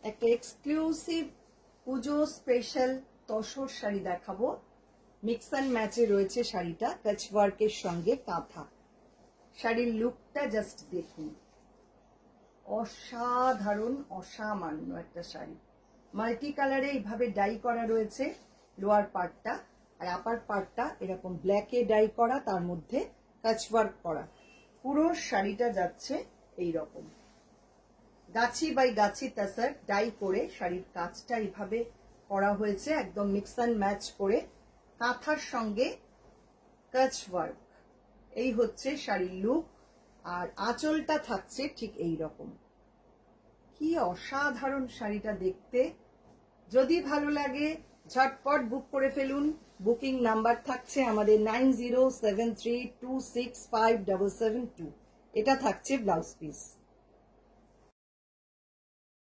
একটা এক্সক্লুসিভ পুজো স্পেশাল তসর শাড়ি দেখাবো। Mix and ম্যাচে রয়েছে শাড়িটা, কাচ ওয়ার্কের সঙ্গে কাঁথা। শাড়ির লুকটা জাস্ট দেখুন, অসাধারণ অসামান্য একটা শাড়ি। মাল্টি কালারে এইভাবে ডাই করা রয়েছে লোয়ার পার্টটা, আর আপার পার্টটা এরকম ব্ল্যাকে ডাই করা, তার মধ্যে কাচ ওয়ার্ক করা। পুরো শাড়িটা যাচ্ছে এইরকম গাছি বাই গাছি তাসার ডাই করে শাড়ির কাজটা এইভাবে করা হয়েছে, একদম মিক্স অ্যান্ড ম্যাচ করে কাঁথার সঙ্গে কাচ ওয়ার্ক। এই হচ্ছে শাড়ির লুক, আর আঁচলটা থাকছে ঠিক এই রকম। কি অসাধারণ শাড়িটা দেখতে। যদি ভালো লাগে ঝটপট বুক করে ফেলুন। বুকিং নাম্বার থাকছে আমাদের 9073265772। এটা থাকছে ব্লাউজ পিস।